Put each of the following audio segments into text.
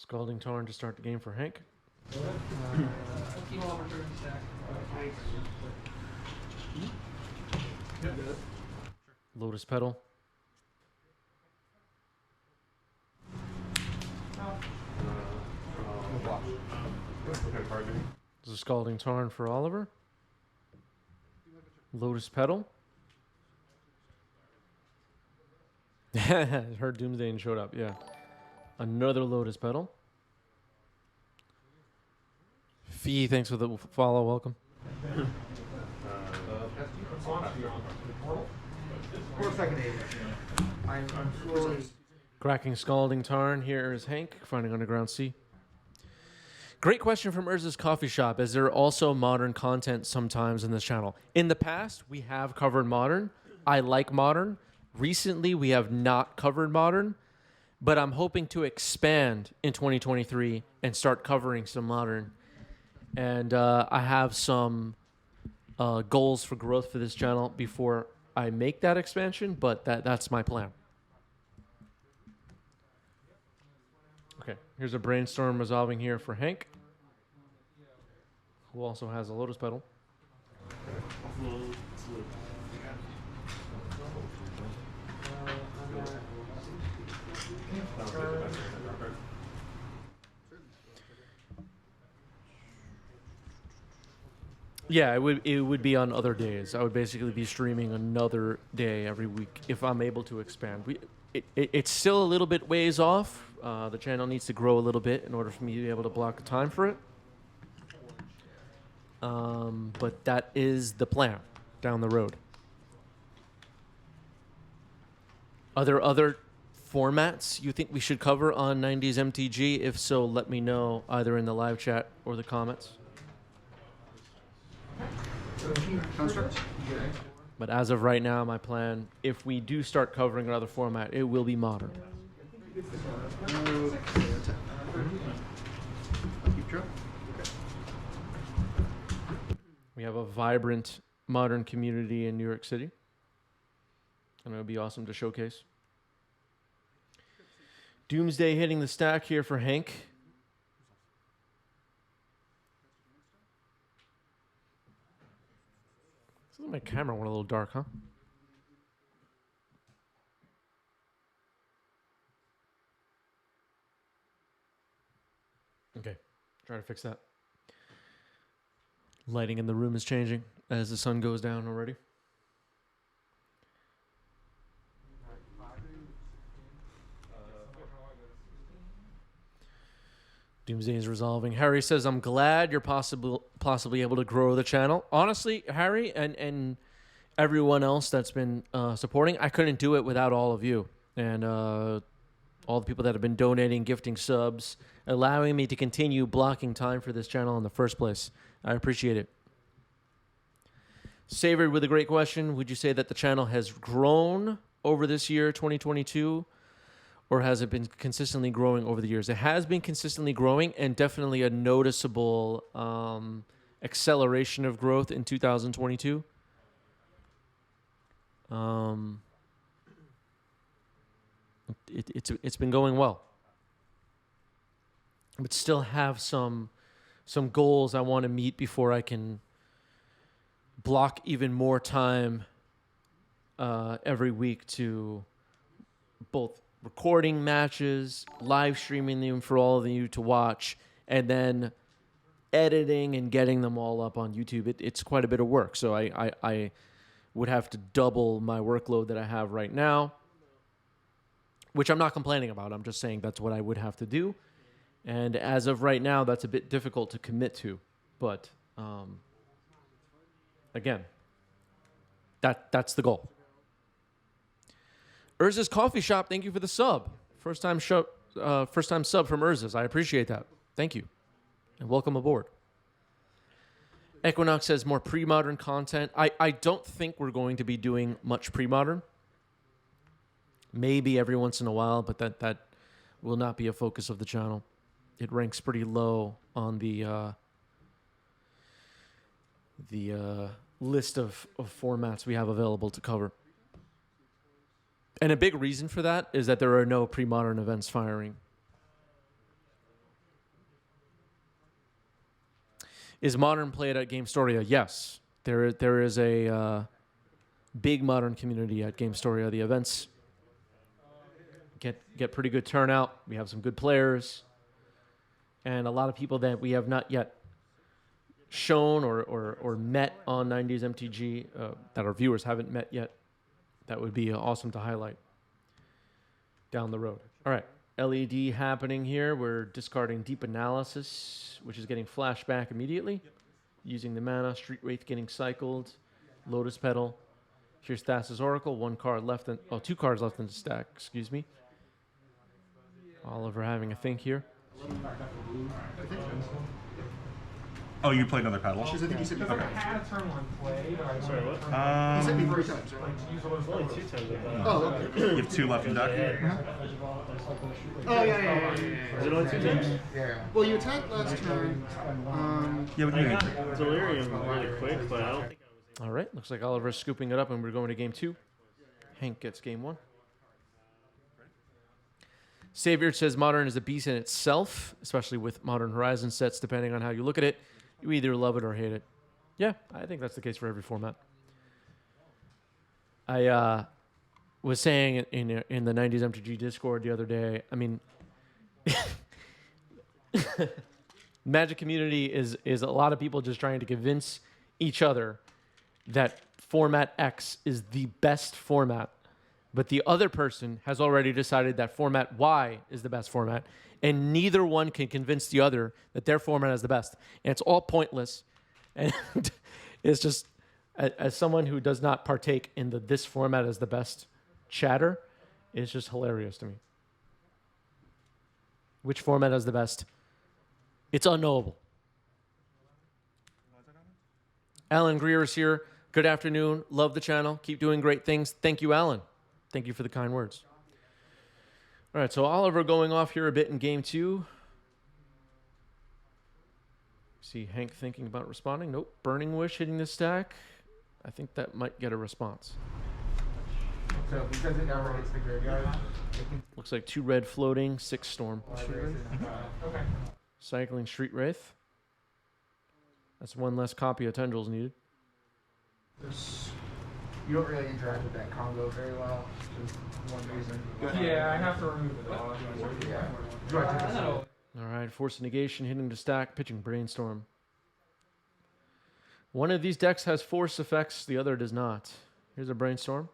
Scalding Tarn to start the game for Hank. Lotus Petal. This is Scalding Tarn for Oliver. Lotus Petal. Heard Doomsday and showed up, yeah. Another Lotus Petal. Fee, thanks for the follow. Welcome. Cracking Scalding Tarn. Here is Hank, finding Underground Sea. Great question from Urza's Coffee Shop. Is there also modern content sometimes in this channel? In the past, we have covered modern. I like modern. Recently, we have not covered modern, but I'm hoping to expand in 2023 and start covering some modern. And I have some goals for growth for this channel before I make that expansion, but that's my plan. Okay, here's a brainstorm resolving here for Hank, who also has a Lotus Petal. Yeah, it would be on other days. I would basically be streaming another day every week if I'm able to expand. It's still a little bit ways off. The channel needs to grow a little bit in order for me to be able to block the time for it. But that is the plan down the road. Are there other formats you think we should cover on 90s MTG? If so, let me know either in the live chat or the comments. But as of right now, my plan, if we do start covering another format, it will be modern. We have a vibrant modern community in New York City, and it would be awesome to showcase. Doomsday hitting the stack here for Hank. My camera went a little dark, huh? Okay, try to fix that. Lighting in the room is changing as the sun goes down already. Doomsday is resolving. Harry says, I'm glad you're possibly able to grow the channel. Honestly, Harry and everyone else that's been supporting, I couldn't do it without all of you. And all the people that have been donating, gifting subs, allowing me to continue blocking time for this channel in the first place. I appreciate it. Savored with a great question. Would you say that the channel has grown over this year, 2022? Or has it been consistently growing over the years? It has been consistently growing, and definitely a noticeable acceleration of growth in 2022. It's been going well, but still have some goals I want to meet before I can block even more time every week to both recording matches, live streaming them for all of you to watch, and then editing and getting them all up on YouTube. It's quite a bit of work. So I would have to double my workload that I have right now, which I'm not complaining about. I'm just saying that's what I would have to do. And as of right now, that's a bit difficult to commit to. But again, that's the goal. Urza's Coffee Shop, thank you for the sub. First time sub from Urza's. I appreciate that. Thank you. And welcome aboard. Equinox says more pre-modern content. I don't think we're going to be doing much pre-modern. Maybe every once in a while, but that will not be a focus of the channel. It ranks pretty low on the list of formats we have available to cover. And a big reason for that is that there are no pre-modern events firing. Is Modern played at Game Storia? Yes. There is a big Modern community at Game Storia. The events get pretty good turnout. We have some good players. And a lot of people that we have not yet shown or met on 90s MTG that our viewers haven't met yet. That would be awesome to highlight down the road. All right, LED happening here. We're discarding Deep Analysis, which is getting flashback immediately. Using the mana, Street Wraith getting cycled, Lotus Petal. Here's Thassa's Oracle, 1 card left, 2 cards left in the stack, excuse me. Oliver having a think here. Oh, you played another paddle? I think you said before. Okay. I had a turn 1 played. Sorry, what? You said me 3 times, right? Only 2 times with that. Oh, okay. You have 2 left in deck? Oh, yeah. Is it only 2 times? Yeah. Well, you attacked last turn. Yeah, we I can got Delirium really quick, but I don't think I was. All right, looks like Oliver's scooping it up, and we're going to game 2. Hank gets game 1. Savior says Modern is a beast in itself, especially with Modern Horizon sets, depending on how you look at it. You either love it or hate it. Yeah, I think that's the case for every format. I was saying in the 90s MTG Discord the other day, I mean, Magic community is a lot of people just trying to convince each other that format X is the best format, but the other person has already decided that format Y is the best format, and neither one can convince the other that their format is the best. And it's all pointless. And it's just, as someone who does not partake in this format as the best chatter, it's just hilarious to me. Which format is the best? It's unknowable. Alan Greer is here. Good afternoon. Love the channel. Keep doing great things. Thank you, Alan. Thank you for the kind words. All right, so Oliver going off here a bit in game 2. See Hank thinking about responding. Nope. Burning Wish hitting the stack. I think that might get a response. So because it never hits the graveyard, Looks like 2 red floating, 6 storm. okay. Cycling Street Wraith. That's 1 less copy of Tendrils needed. You don't really interact with that combo very well. Just one reason. Yeah, I have to remove the dog. Yeah. All right, Force of Negation hitting the stack, pitching Brainstorm. One of these decks has force effects, the other does not. Here's a Brainstorm.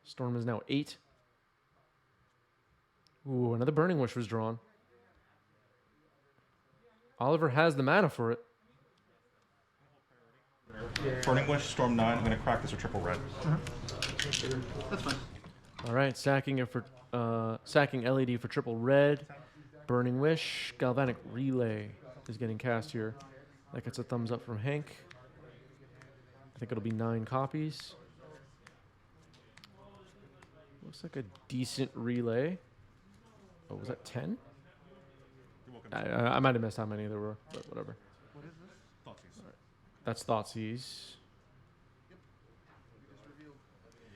Storm is now 8. Ooh, another Burning Wish was drawn. Oliver has the mana for it. Burning Wish, Storm 9. I'm going to crack this with triple red. That's fine. All right, sacking it for sacking LED for triple red. Burning Wish, Galvanic Relay is getting cast here. That gets a thumbs up from Hank. I think it'll be 9 copies. Looks like a decent relay. Oh, was that 10? I might have missed how many there were, but whatever. What is this? Right. That's Thoughtseize.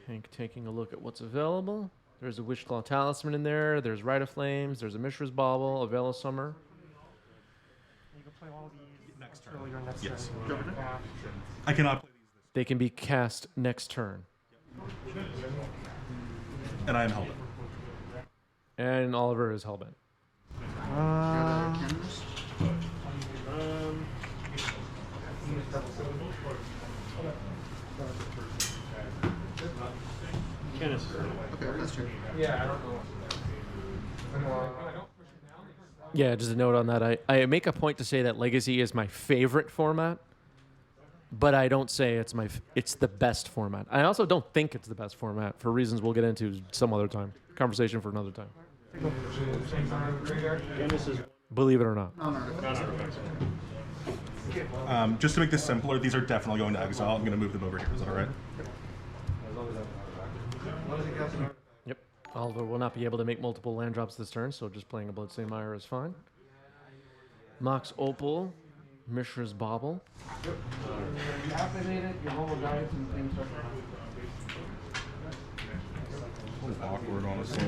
Hank taking a look at what's available. There's a Wishclaw Talisman in there. There's Rite of Flames. There's a Mishra's Bauble, a Veil of Summer. You can play all these Next turn. earlier next Yes. turn. I cannot play these. They can be cast next turn. And I am held. And Oliver is hellbent. Okay, that's true. Yeah, I don't know. Yeah, just a note on that. I make a point to say that Legacy is my favorite format, but I don't say it's the best format. I also don't think it's the best format for reasons we'll get into some other time. Conversation for another time. Believe it or not. Just to make this simpler, these are definitely going to exile. I'm going to move them over here. Is that all right? Yep. Oliver will not be able to make multiple land drops this turn, so just playing a Bloodstained Mire is fine. Mox Opal, Mishra's Bauble. You activate it, your mobile guides and things start. A little awkward, honestly.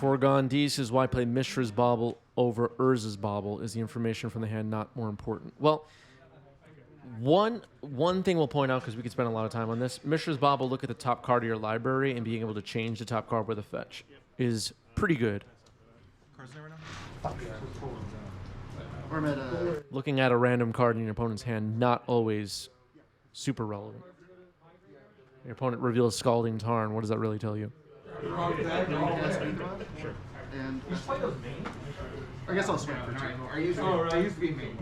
Foregone D's is why play Mishra's Bauble over Urza's Bauble. Is the information from the hand not more important? Well, one thing we'll point out, because we could spend a lot of time on this, Mishra's Bauble, look at the top card of your library, and being able to change the top card with a fetch is pretty good. Cards there right now? Or I'm at a Looking at a random card in your opponent's hand, not always super relevant. Your opponent reveals Scalding Tarn. What does that really tell you? sure. And I guess I'll swing for 2. I used to be main.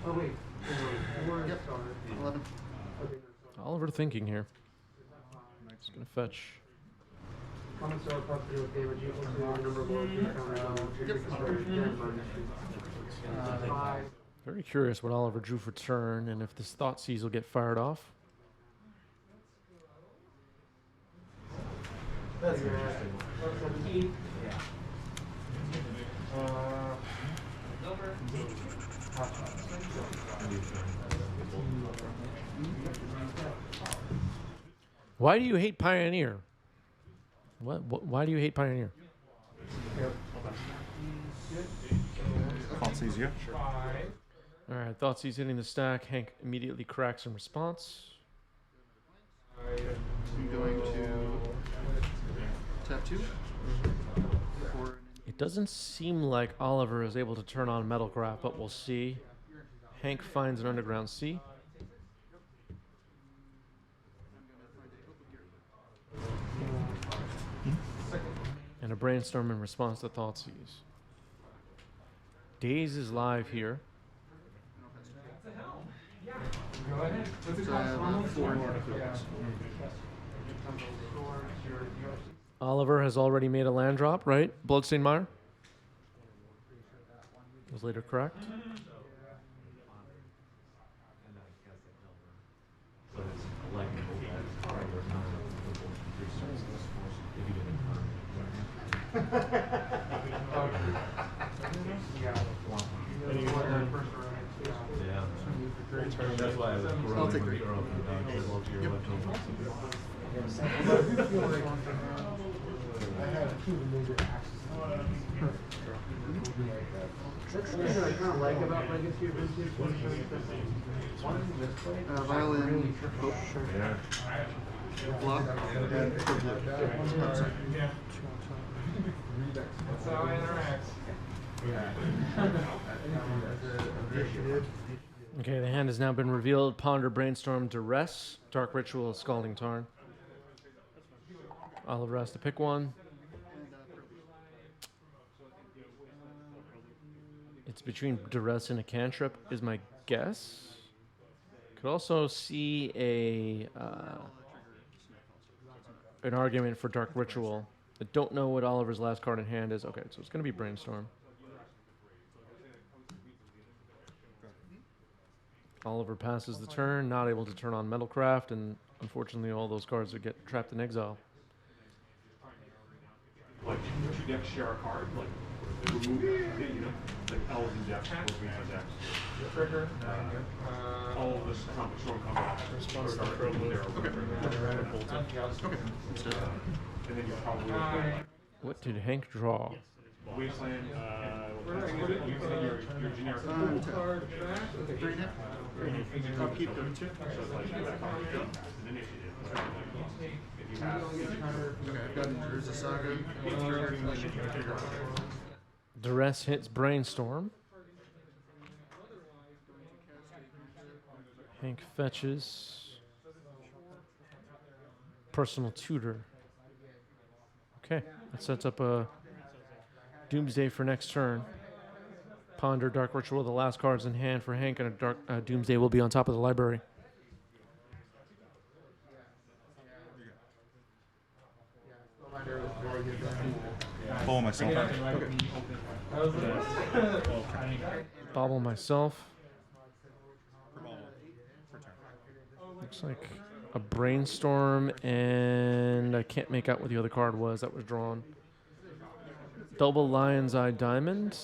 Oh wait. Yep. 11. Oliver thinking here. Just gonna fetch. Comments are appropriate with David Very curious what Oliver drew for turn, and if this Thoughtseize will get fired off. That's interesting. Why do you hate Pioneer? What? Why do you hate Pioneer? Thoughts easier. All right, Thoughtseize hitting the stack. Hank immediately cracks in response. I'm going to tap 2. It doesn't seem like Oliver is able to turn on Metalcraft, but we'll see. Hank finds an Underground Sea. And a Brainstorm in response to Thoughtseize. Daze is live here. So I have 4. Oliver has already made a land drop, right? Bloodstained Mire? Was later correct. That's why I was I'll take 3. I have 2 major axes. What I kind of like about Legacy of Vintage one is this play. Violin, Hope, Block, and That's how I interact. Okay, the hand has now been revealed. Ponder, Brainstorm, Duress, Dark Ritual, Scalding Tarn. Oliver has to pick one. It's between Duress and a Cantrip, is my guess. Could also see an argument for Dark Ritual. I don't know what Oliver's last card in hand is. Okay, so it's going to be Brainstorm. Oliver passes the turn, not able to turn on Metalcraft, and unfortunately all those cards would get trapped in exile. Like, would you deck share a card? Like, remove, you know, like elves and decks, both means on decks. Trigger. All of this strong combat. Response to Or there. Okay. Okay. And then you probably What did Hank draw? wasteland, using your generic Card back. 3.5. I'll keep them 2. so it's like that card is an initiative. So, like, if you have Okay, I've got Urza Saga. Duress hits Brainstorm. Hank fetches. Personal Tutor. Okay, that sets up a Doomsday for next turn. Ponder, Dark Ritual, the last cards in hand for Hank, and a Dark Doomsday will be on top of the library. Follow myself. Bobble myself. For ball. For turn. Looks like a Brainstorm, and I can't make out what the other card was that was drawn. Double Lion's Eye Diamond.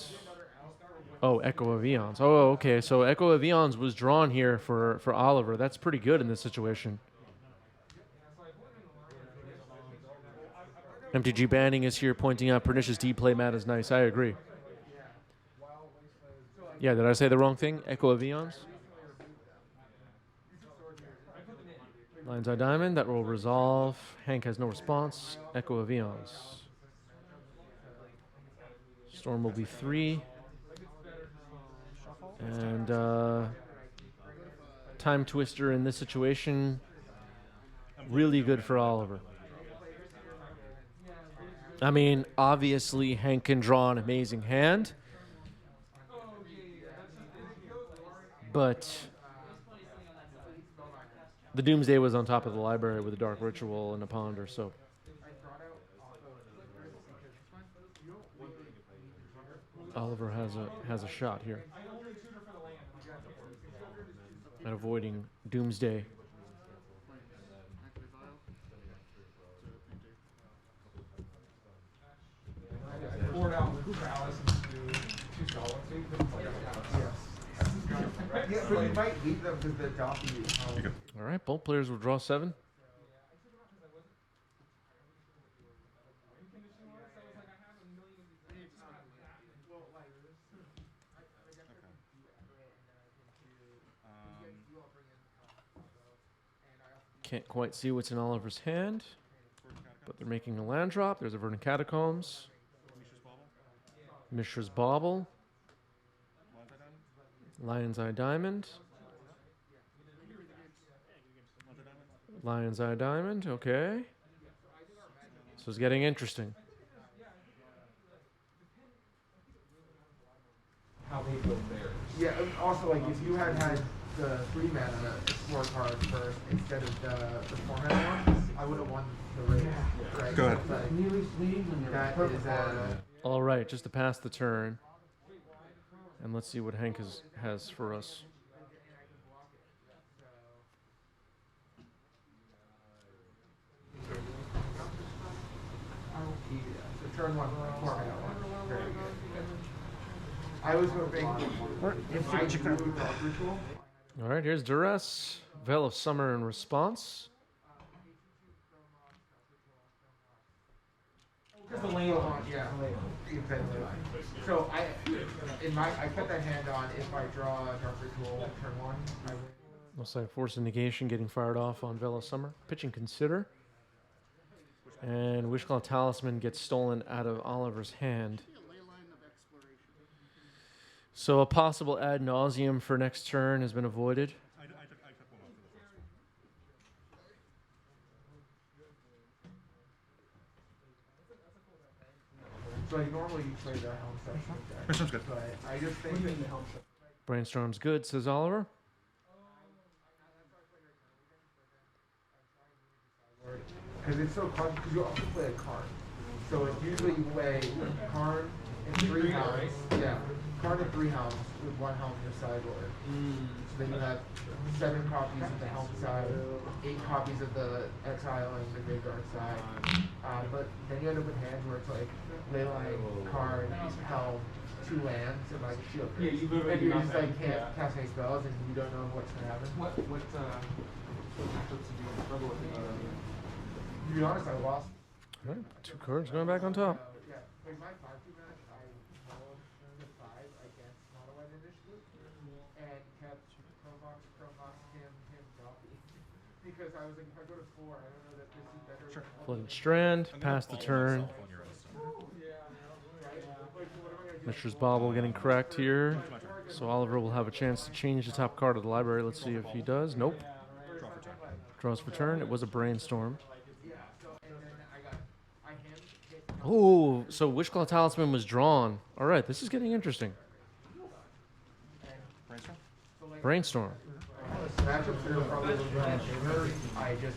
Oh, Echo of Eons. Oh, okay. So Echo of Eons was drawn here for Oliver. That's pretty good in this situation. MTG banning is here pointing out pernicious D play mat is nice. I agree. Yeah, did I say the wrong thing? Echo of Eons? Lion's Eye Diamond, that will resolve. Hank has no response. Echo of Eons. Storm will be 3. And Time Twister in this situation, really good for Oliver. I mean, obviously, Hank can draw an amazing hand. But the Doomsday was on top of the library with a Dark Ritual and a Ponder, so. Oliver has a shot here at avoiding Doomsday. Yeah, but you might leave them because they're doppy. All right, both players will draw 7. Can't quite see what's in Oliver's hand, but they're making a land drop. There's a Verdant Catacombs. Mishra's Bauble. Lion's Eye Diamond. Lion's Eye Diamond, okay. So it's getting interesting. How many go there? Yeah, and also, like, if you had the 3 mana scorecard first instead of the 4 mana one, I would have won the race. Right? Go ahead. But that is All right, just to pass the turn. And let's see what Hank has for us. so turn 1, 4 mana one. Very good. I was hoping if I drew Dark Ritual. All right, here's Duress. Veil of Summer in response. Because the lane on, yeah. Exactly. So I put that hand on if I draw Dark Ritual turn 1, I win. Looks like Force of Negation getting fired off on Veil of Summer. Pitching Consider. And Wishclaw Talisman gets stolen out of Oliver's hand. So a possible ad nauseum for next turn has been avoided. I took one off. So like normally you play the Helm Session deck. Brainstorm's good. But I just think that the Helm Session. Brainstorm's good, says Oliver. Because it's so hard, because you also play a card. So it's usually you play Karn and 3 hounds. Yeah, Karn and 3 hounds with 1 helm in your sideboard. So then you have 7 copies of the helm side, 8 copies of the exile and the graveyard side. But then you end up with hands where it's like Leyline, Karn, helm, 2 lands, and like shield. Yeah, and you just like can't cast any spells and you don't know what's gonna happen. What matchups did you struggle with? To be honest, I lost. All right, 2 cards going back on top. Yeah, in my 5-2 match, I rolled the 5 against Mono White initially, and kept Provox, him, Doppy. Because I was like, if I go to 4, I don't know that this is better. Sure. Flooded Strand, pass the turn. Mishra's Bauble getting correct here. So Oliver will have a chance to change the top card of the library. Let's see if he does. Nope. Draw for turn. Draws for turn. It was a Brainstorm. Oh, so Wishclaw Talisman was drawn. All right, this is getting interesting. Brainstorm? Brainstorm. Matchups that are probably a little bit in favor, I just,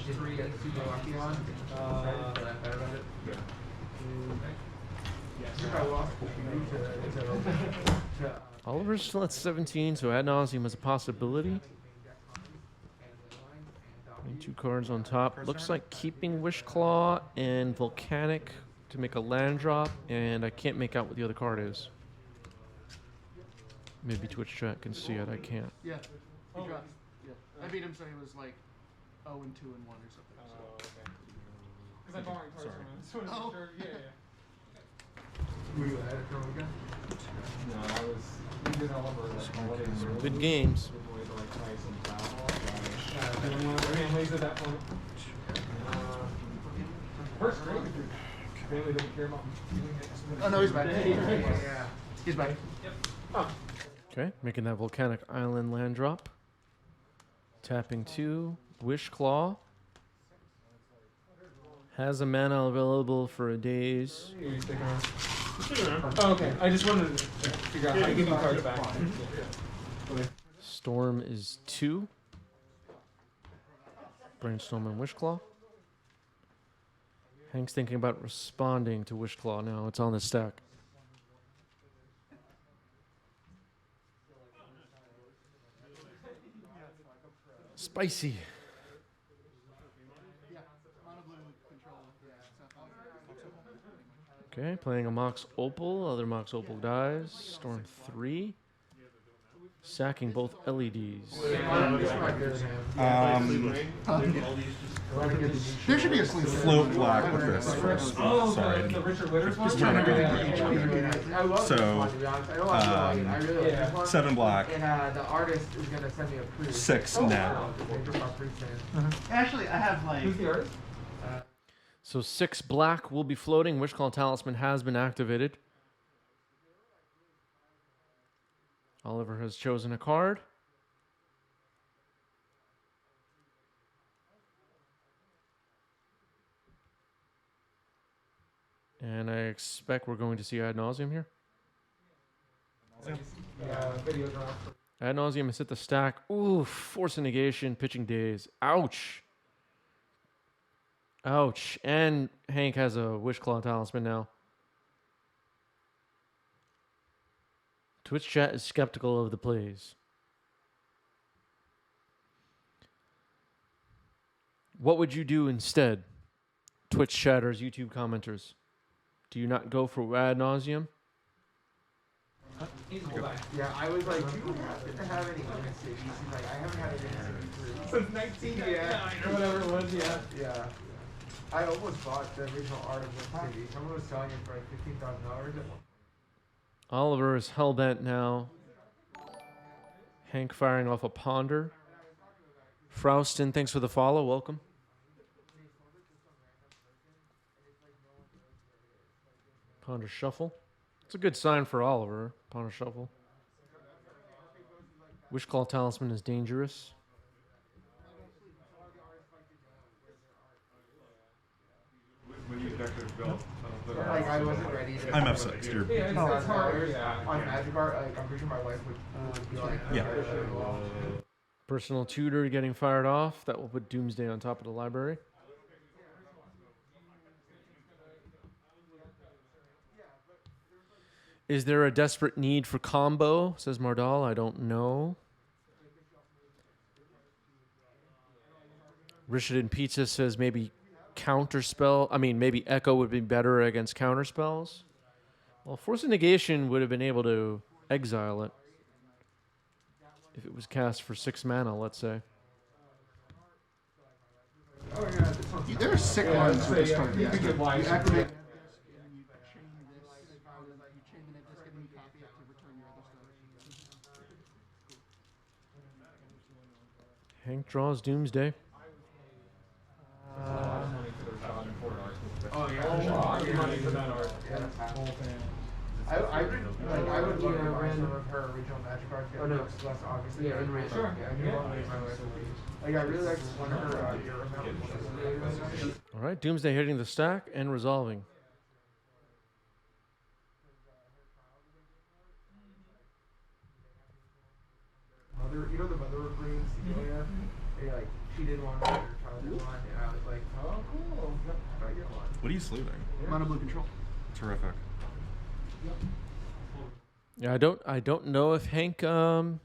didn't get super lucky on. But I'm better at it. I think I lost to Oliver's still at 17, so ad nauseum is a possibility. 2 cards on top. Looks like keeping Wishclaw and Volcanic to make a land drop, and I can't make out what the other card is. Maybe Twitch chat can see it. I can't. Yeah, he dropped. Yeah, I beat him, so he was like 0 and 2 and 1 or something. So. Because I'm borrowing cards from him. So I wasn't sure. Yeah, yeah. Were you at it for a weekend? No, I was. We did all over like holiday and early. Good games. With boys like Tice and Travel. Doing one of their families at that point. First grade. Family didn't care about doing it. Oh no, he's back. Yeah. Yeah. He's back. Yep. Oh. Okay, making that volcanic island land drop. Tapping 2. Wish Claw. Has a mana available for a daze. Are you sticking around? Oh, okay. I just wanted to figure out how to give you cards back. Storm is 2. Brainstorm and Wishclaw. Hank's thinking about responding to Wishclaw now. It's on the stack. Spicy. Okay, playing a Mox Opal. Other Mox Opal dies. Storm 3. Sacking both LEDs. There should be a sleeve. Float black with this. Oh, Sorry. the Richard Witters one? trying to I love So, this one, to be honest. I like Yeah. this one. 7 black. And the artist is going to send me a proof. 6 Oh, net. wow. Actually, I have Who's like. the artist? So 6 black will be floating. Wishclaw Talisman has been activated. Oliver has chosen a card. And I expect we're going to see Ad Nauseam here. Yeah, video drop. Ad Nauseam has hit the stack. Ooh, Force of Negation, pitching days. Ouch. Ouch. And Hank has a Wishclaw Talisman now. Twitch chat is skeptical of the plays. What would you do instead? Twitch chatters, YouTube commenters. Do you not go for Ad Nauseam? Yeah, I was like, do you happen to have any Win Cities? He's like, I haven't had a Win City Since 1999 or whatever it was, yeah. Yeah. I almost bought the original art of Win City. Someone was selling it for like $15,000. Oliver is hellbent now. Hank firing off a Ponder. Frouston, thanks for the follow. Welcome. Ponder Shuffle. It's a good sign for Oliver. Ponder Shuffle. Wishclaw Talisman is dangerous. When you decorative build, Like, I wasn't ready to. I'm F6. You're Yeah, it's hard. Yeah. On Magic Art, like, I'm pretty sure my wife would be like, Yeah. Personal tutor getting fired off. That will put Doomsday on top of the library. Is there a desperate need for combo? Says Mardal. I don't know. Richard and Pizza says maybe counterspell. I mean, maybe Echo would be better against counterspells. Well, Force of Negation would have been able to exile it if it was cast for 6 mana, let's say. Oh, yeah, this one's There are sick ones with this card. You could get You wise. activate. And you chain this. You chain the net disc and you copy it to return your other stuff. Hank draws Doomsday. Oh, yeah. Oh, your money for that art. Yeah, that's half. Whole thing. I would give her some of her original Magic cards. Oh, no. Less obviously. Yeah, in range. Sure. Yeah, I knew what my wife would be. Like, I really like one of her Euro medals. All right, Doomsday hitting the stack and resolving. Mother, you know the mother of greens, Celia? They like, she didn't want to, her child didn't want, and I was like, oh, cool. How do I get one? What are you sleeving? Mono blue control. Terrific. Yeah, I don't know if Hank wanted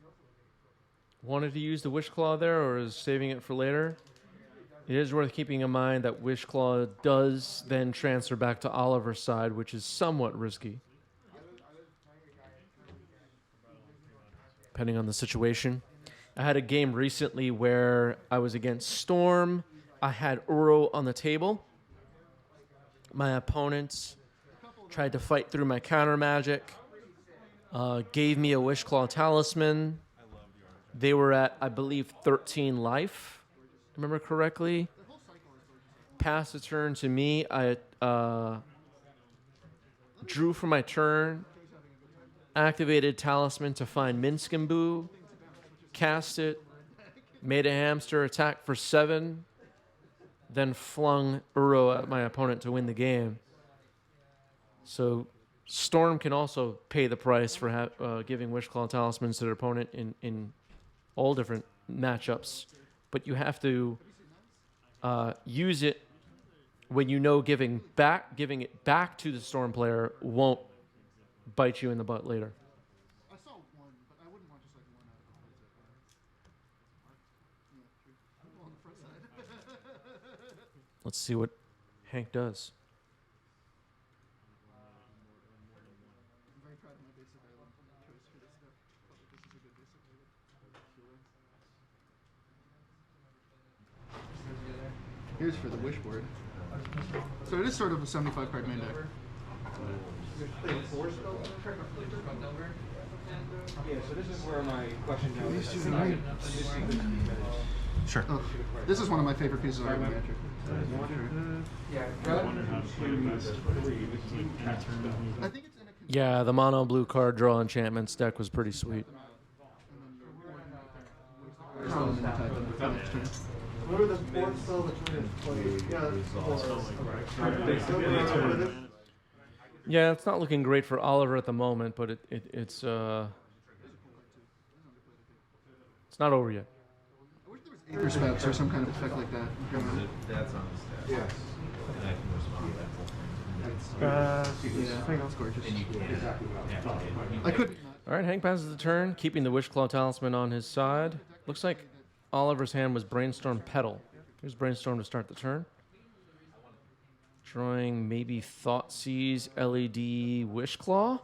to use the Wishclaw there or is saving it for later. It is worth keeping in mind that Wishclaw does then transfer back to Oliver's side, which is somewhat risky, depending on the situation. I had a game recently where I was against Storm. I had Uro on the table. My opponent tried to fight through my counter magic, gave me a Wishclaw Talisman. They were at, I believe, 13 life, if I remember correctly. Passed the turn to me. I drew for my turn, activated Talisman to find Minskimbu, cast it, made a hamster attack for 7, then flung Uro at my opponent to win the game. So Storm can also pay the price for giving Wishclaw Talismans to their opponent in all different matchups, but you have to use it when you know giving it back to the Storm player won't bite you in the butt later. I saw one, but I wouldn't want just like one out of the place. Yeah, true. On the front side. Let's see what Hank does. I'm very proud of my basic island choice for this deck. Felt like this is a good basic island. Here's for the wish board. So it is sort of a 75 card main deck. Yeah, so this is where my question now is. Sure. Oh, this is one of my favorite pieces of art in Magic. I think it's in a Yeah, the mono blue card draw enchantments deck was pretty sweet. What are the sports spell between Yeah, it's not looking great for Oliver at the moment, but it's not over yet. I wish there was Aether Spouts or some kind of effect like that. That's on the stack. Yes. And I can respond to that. Yeah, that's gorgeous. And you can. I couldn't. All right, Hank passes the turn, keeping the Wishclaw Talisman on his side. Looks like Oliver's hand was Brainstorm Petal. Here's Brainstorm to start the turn. Drawing maybe Thoughtseize, LED, Wishclaw.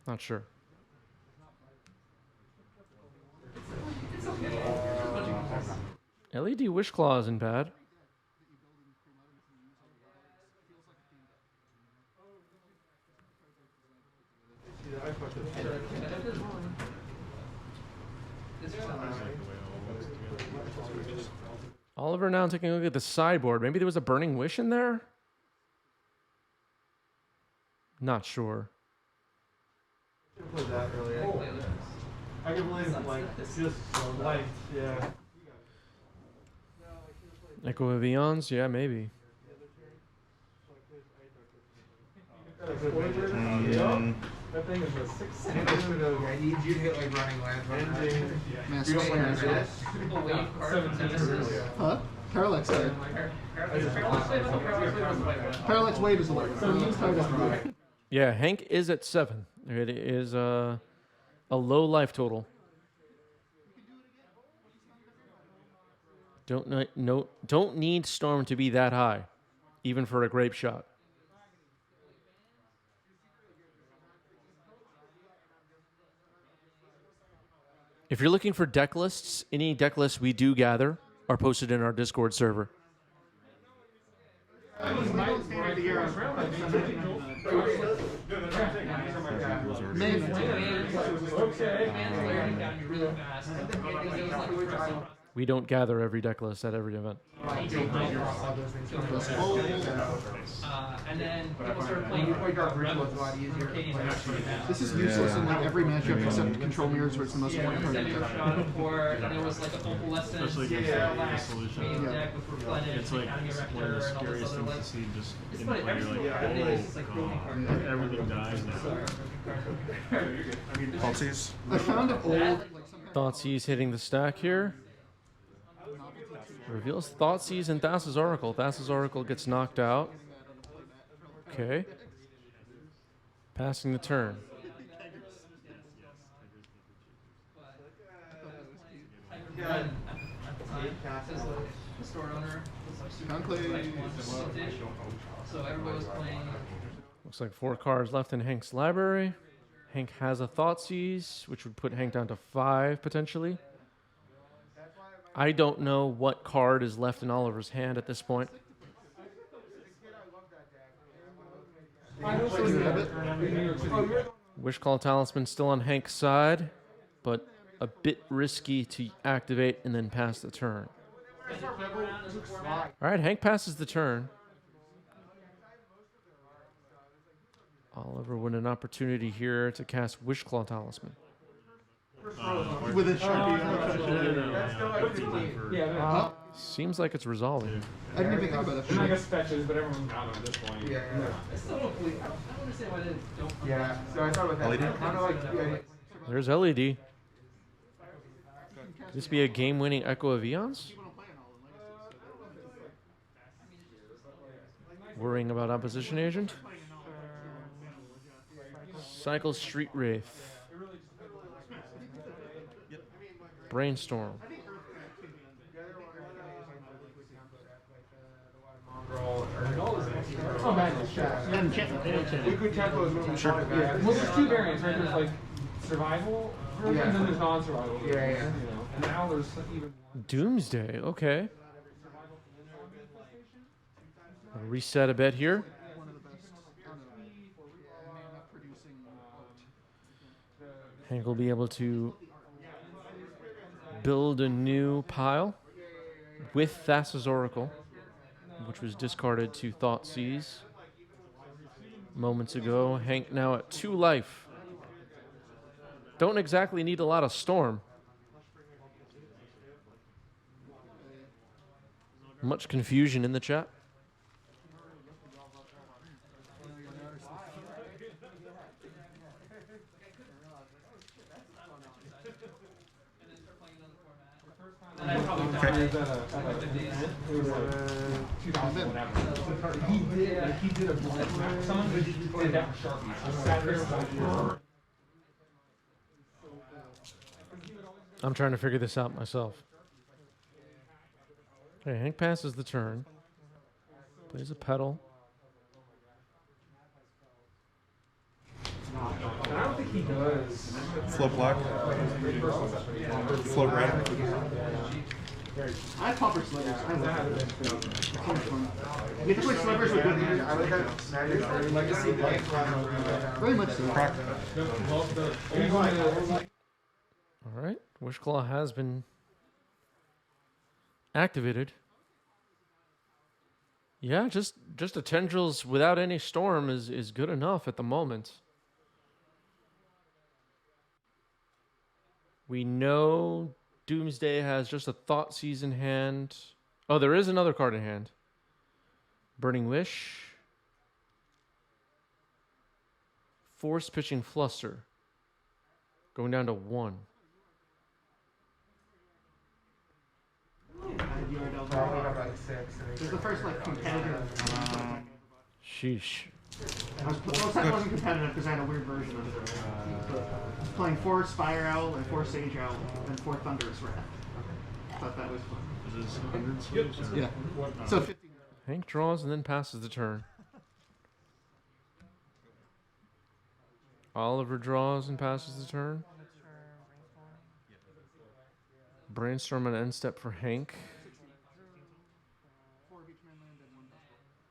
Not sure. LED Wishclaw isn't bad. Oliver now taking a look at the sideboard. Maybe there was a Burning Wish in there? Not sure. I can believe it, like, it's just light, yeah. Echo of Eons? Yeah, maybe. That thing is a 6. I need you to hit like running land on that. Massive You don't like Slayer. that? Huh? Parallax Slayer. Parallax Wave is the one. Yeah, Hank is at 7. It is a low life total. Don't need Storm to be that high, even for a grape shot. If you're looking for deck lists, any deck lists we do gather are posted in our Discord server. We don't gather every deck list at every event. And then people started playing This is useless in like every matchup except control mirrors, where it's the most important part of the deck. before there was like a opalescent Solution. deck with replenish. It's like one of the scariest things to see just in play. You're like, everything dies now. Falsies? I found an old. Like, Thoughtseize hitting the stack here. Reveals Thoughtseize and Thassa's Oracle. Thassa's Oracle gets knocked out. Okay. Passing the turn. Store owner was like super Conclave. vintage. So everybody was playing. Looks like 4 cards left in Hank's library. Hank has a Thoughtseize, which would put Hank down to 5 potentially. I don't know what card is left in Oliver's hand at this point. Wishclaw Talisman still on Hank's side, but a bit risky to activate and then pass the turn. All right, Hank passes the turn. Oliver with an opportunity here to cast Wishclaw Talisman. With a Sharpie. Seems like it's resolving. I didn't even think about that. I guess fetches, but everyone's got them at this point. Yeah. I still don't believe. I don't understand why they don't. Yeah. So I thought about that. Kind of like. Yeah, There's LED. Could this be a game-winning Echo of Eons? Worrying about opposition agent? Cycle Street Wraith. Brainstorm. Oh, madness, yeah. Liquid Tempo is moving. Sure. Yeah. Well, there's two variants, right? There's like survival versions and then there's non-survival versions. Yeah. You know, and now there's even more. Doomsday, okay. I'll reset a bit here. One of the best mana producing art. Hank will be able to build a new pile with Thassa's Oracle, which was discarded to Thoughtseize moments ago. Hank now at 2 life. Don't exactly need a lot of storm. Much confusion in the chat. It was 2000 whatever. He did a black map summon, but he did that for Sharpies. I'm trying to figure this out myself. Okay, Hank passes the turn. Plays a pedal. I don't think he does. Float black. Float red. I have popper slivers. I love it. It's so much fun. You get to play slivers with good hands. I like that Magic Legacy. Very much so. Crack. All right, Wishclaw has been activated. Yeah, just a Tendrils without any storm is good enough at the moment. We know Doomsday has just a Thoughtseize in hand. Oh, there is another card in hand. Burning Wish. Force Pitching Fluster. Going down to 1. This is the first like competitive. Sheesh. Most time wasn't competitive because I had a weird version of it. Playing 4 Spire Owl and 4 Sage Owl and 4 Thunderous Wrath. Thought that was fun. Is this 100 sleeves? Yeah. So 15. Hank draws and then passes the turn. Oliver draws and passes the turn. Brainstorm an end step for Hank.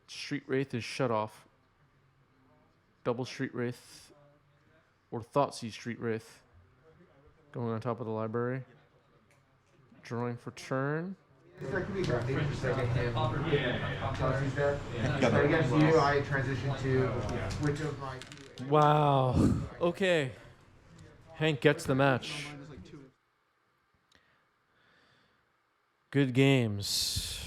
Street Wraith is shut off. Double Street Wraith or Thoughtseize Street Wraith going on top of the library. Drawing for turn. That could be drafting just like a him. Thoughtseize deck. But against you, I transition to which of my. Wow. Okay. Hank gets the match. Good games.